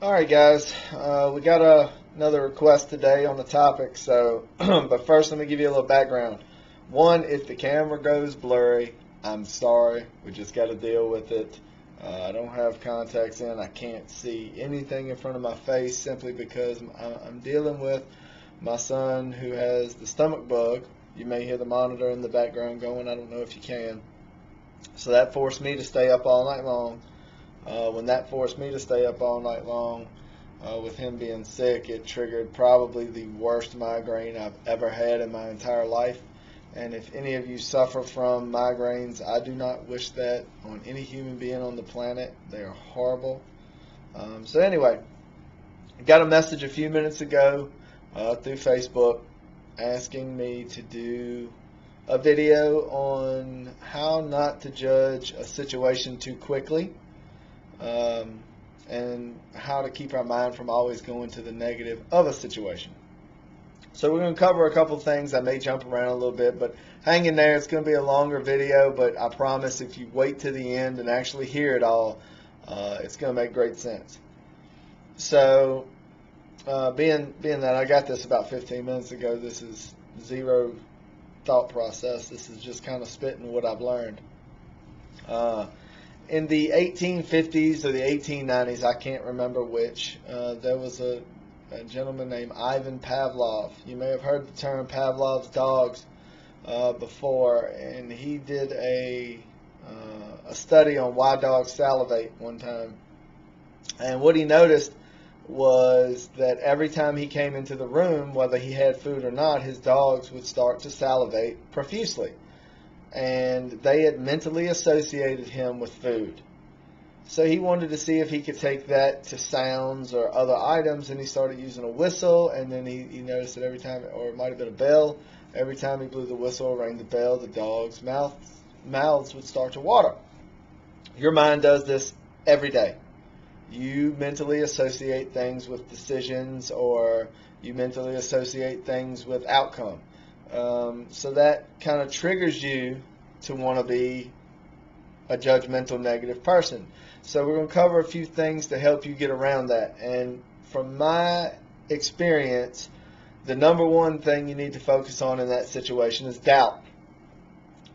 All right, guys. We got another request today on the topic. So, but first, let me give you a little background. One, if the camera goes blurry, I'm sorry. We just got to deal with it. I don't have contacts in. I can't see anything in front of my face simply because I'm dealing with my son who has the stomach bug. You may hear the monitor in the background going. I don't know if you can. So that forced me to stay up all night long. When that forced me to stay up all night long, with him being sick, it triggered probably the worst migraine I've ever had in my entire life. And if any of you suffer from migraines, I do not wish that on any human being on the planet. They are horrible. So anyway, I got a message a few minutes ago through Facebook asking me to do a video on how not to judge a situation too quickly. And how to keep our mind from always going to the negative of a situation. So we're going to cover a couple things. I may jump around a little bit, but hang in there. It's going to be a longer video, but I promise if you wait to the end and actually hear it all, it's going to make great sense. So being that I got this about 15 minutes ago, this is zero thought process. This is just kind of spitting what I've learned. In the 1850s or the 1890s, I can't remember which, there was a gentleman named Ivan Pavlov. You may have heard the term Pavlov's dogs before, and he did a study on why dogs salivate one time. And what he noticed was that every time he came into the room, whether he had food or not, his dogs would start to salivate profusely. And they had mentally associated him with food. So he wanted to see if he could take that to sounds or other items, and he started using a whistle, and then he noticed that every time, or it might have been a bell, every time he blew the whistle or rang the bell, the dog's mouths would start to water. Your mind does this every day. You mentally associate things with decisions, or you mentally associate things with outcome. So that kind of triggers you to want to be a judgmental negative person. So we're going to cover a few things to help you get around that. And from my experience, the number one thing you need to focus on in that situation is doubt.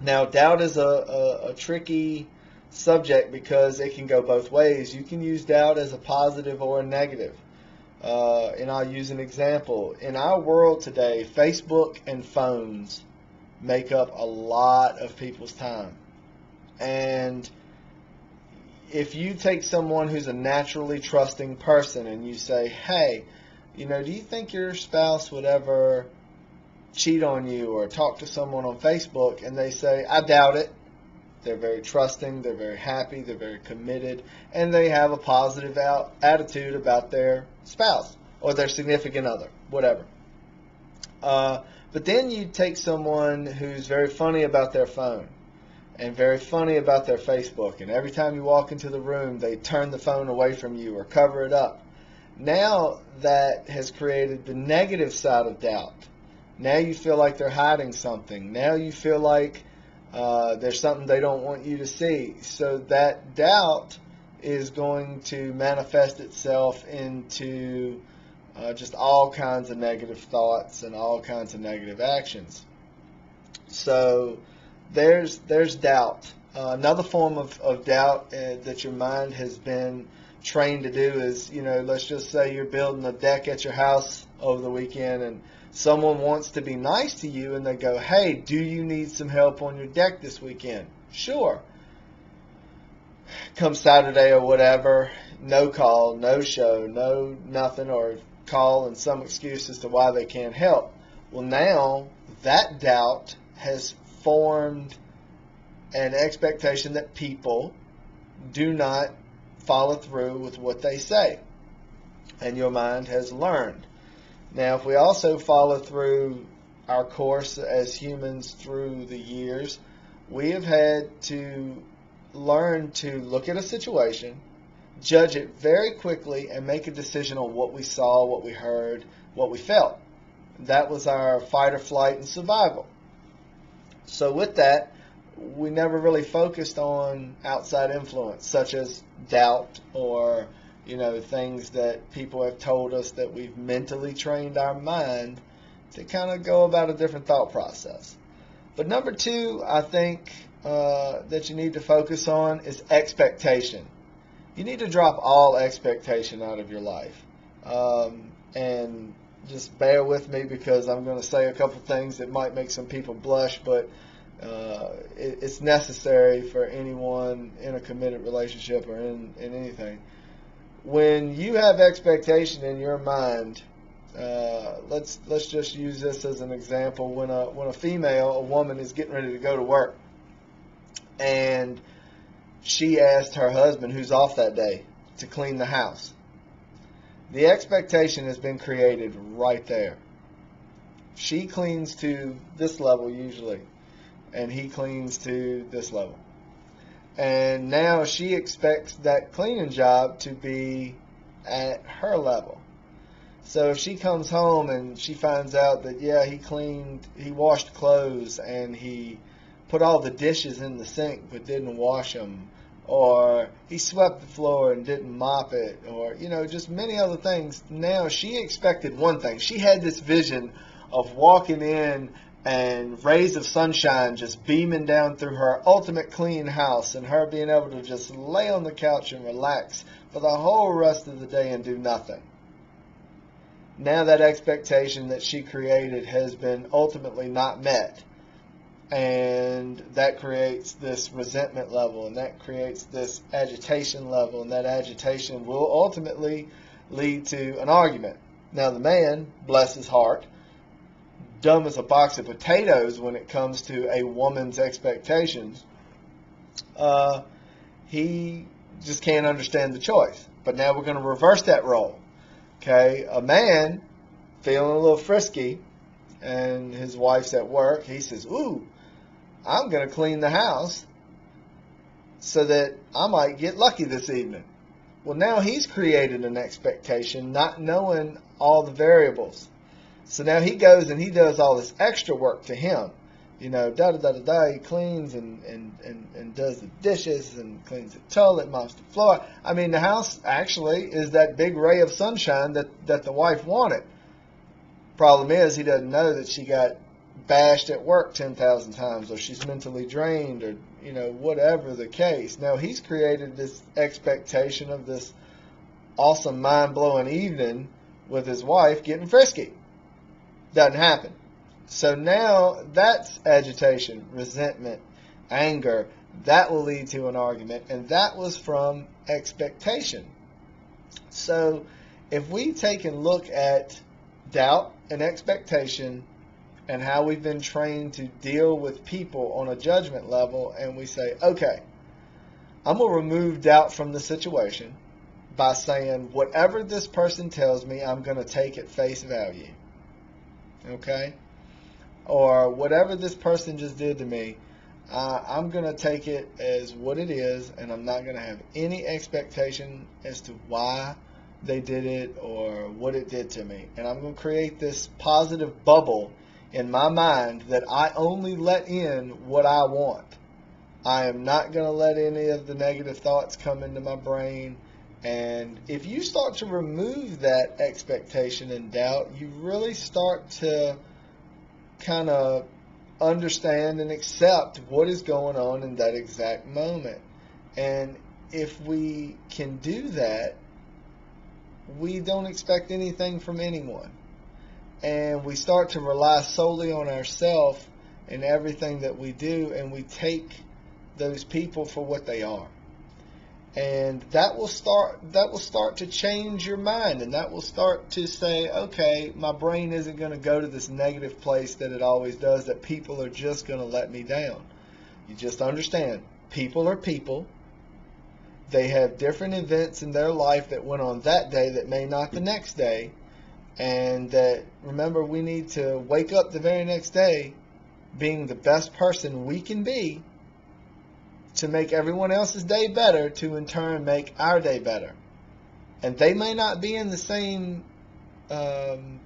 Now, doubt is a tricky subject because it can go both ways. You can use doubt as a positive or a negative. And I'll use an example. In our world today, Facebook and phones make up a lot of people's time. And if you take someone who's a naturally trusting person and you say, hey, do you think your spouse would ever cheat on you or talk to someone on Facebook? And they say, I doubt it. They're very trusting, they're very happy, they're very committed, and they have a positive attitude about their spouse or their significant other, whatever. But then you take someone who's very funny about their phone and very funny about their Facebook, and every time you walk into the room, they turn the phone away from you or cover it up. Now that has created the negative side of doubt. Now you feel like they're hiding something. Now you feel like there's something they don't want you to see. So that doubt is going to manifest itself into just all kinds of negative thoughts and all kinds of negative actions. So there's doubt. Another form of doubt that your mind has been trained to do is, let's just say you're building a deck at your house over the weekend and someone wants to be nice to you and they go, hey, do you need some help on your deck this weekend? Sure. Come Saturday or whatever, no call, no show, no nothing, or call and some excuse as to why they can't help. Well, now that doubt has formed an expectation that people do not follow through with what they say. And your mind has learned. Now, if we also follow through our course as humans through the years, we have had to learn to look at a situation, judge it very quickly, and make a decision on what we saw, what we heard, what we felt. That was our fight or flight and survival. So with that, we never really focused on outside influence, such as doubt or things that people have told us that we've mentally trained our mind to kind of go about a different thought process. But number two, I think that you need to focus on is expectation. You need to drop all expectation out of your life. And just bear with me because I'm going to say a couple things that might make some people blush, but it's necessary for anyone in a committed relationship or in anything. When you have expectation in your mind, let's just use this as an example. When a woman is getting ready to go to work, and she asked her husband, who's off that day, to clean the house. The expectation has been created right there. She cleans to this level usually, and he cleans to this level. And now she expects that cleaning job to be at her level. So if she comes home and she finds out that, he washed clothes and he put all the dishes in the sink but didn't wash them, or he swept the floor and didn't mop it, or, just many other things. Now she expected one thing. She had this vision of walking in and rays of sunshine just beaming down through her ultimate clean house, and her being able to just lay on the couch and relax for the whole rest of the day and do nothing. Now that expectation that she created has been ultimately not met. And that creates this resentment level, and that creates this agitation level, and that agitation will ultimately lead to an argument. Now the man, bless his heart, dumb as a box of potatoes when it comes to a woman's expectations, he just can't understand the choice. But now we're going to reverse that role. Okay, a man feeling a little frisky, and his wife's at work, he says, "Ooh, I'm going to clean the house so that I might get lucky this evening." Well, now he's created an expectation, not knowing all the variables. So now he goes and he does all this extra work to him. He cleans and does the dishes and cleans the toilet, mops the floor. I mean, the house actually is that big ray of sunshine that the wife wanted. Problem is, he doesn't know that she got bashed at work 10,000 times, or she's mentally drained, or whatever the case. Now he's created this expectation of this awesome mind-blowing evening with his wife getting frisky. Doesn't happen. So now that's agitation, resentment, anger. That will lead to an argument, and that was from expectation. So if we take and look at doubt and expectation and how we've been trained to deal with people on a judgment level, and we say, okay, I'm going to remove doubt from the situation by saying whatever this person tells me, I'm going to take at face value. Okay? Or whatever this person just did to me, I'm going to take it as what it is, and I'm not going to have any expectation as to why they did it or what it did to me. And I'm going to create this positive bubble in my mind that I only let in what I want. I am not going to let any of the negative thoughts come into my brain. And if you start to remove that expectation and doubt, you really start to kind of understand and accept what is going on in that exact moment. And if we can do that, we don't expect anything from anyone. And we start to rely solely on ourselves in everything that we do, and we take those people for what they are. And that will start to change your mind, and that will start to say, okay, my brain isn't going to go to this negative place that it always does, that people are just going to let me down. You just understand, people are people. They have different events in their life that went on that day that may not the next day. And that, remember, we need to wake up the very next day being the best person we can be to make everyone else's day better, to in turn make our day better. And they may not be in the same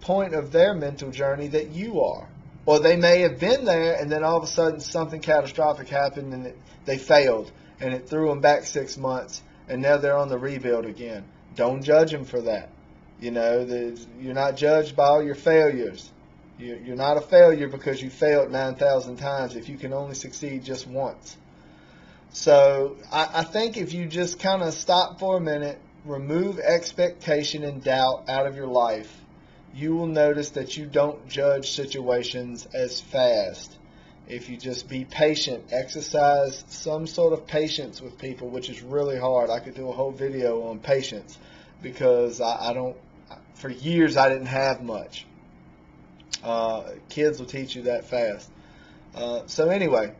point of their mental journey that you are. Or they may have been there, and then all of a sudden something catastrophic happened and they failed, and it threw them back 6 months, and now they're on the rebuild again. Don't judge them for that. You know, you're not judged by all your failures. You're not a failure because you failed 9,000 times if you can only succeed just once. So I think if you just kind of stop for a minute, remove expectation and doubt out of your life, you will notice that you don't judge situations as fast. If you just be patient, exercise some sort of patience with people, which is really hard. I could do a whole video on patience because for years I didn't have much. Kids will teach you that fast. So anyway,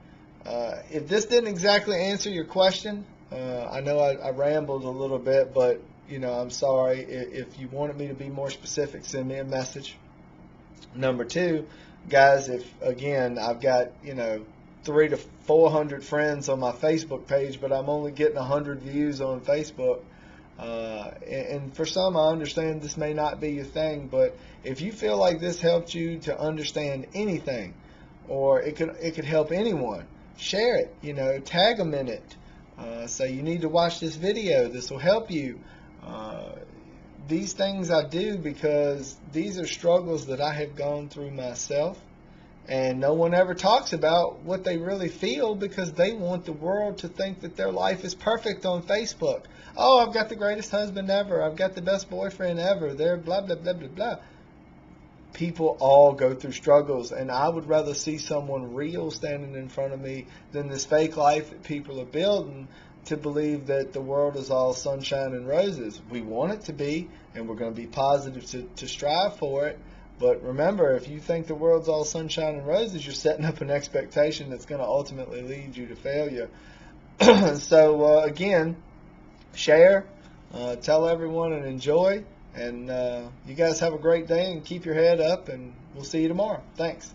if this didn't exactly answer your question, I know I rambled a little bit, but I'm sorry. If you wanted me to be more specific, send me a message. Number two, guys, if again I've got 300 to 400 friends on my Facebook page, but I'm only getting 100 views on Facebook. And for some, I understand this may not be your thing, but if you feel like this helped you to understand anything, or it could help anyone, share it. Tag them in it. Say you need to watch this video. This will help you. These things I do because these are struggles that I have gone through myself, and no one ever talks about what they really feel because they want the world to think that their life is perfect on Facebook. Oh, I've got the greatest husband ever. I've got the best boyfriend ever. They're blah, blah, blah, blah, blah. People all go through struggles, and I would rather see someone real standing in front of me than this fake life that people are building to believe that the world is all sunshine and roses. We want it to be, and we're going to be positive to strive for it. But remember, if you think the world's all sunshine and roses, you're setting up an expectation that's going to ultimately lead you to failure. So again, share, tell everyone, and enjoy. And you guys have a great day and keep your head up, and we'll see you tomorrow. Thanks.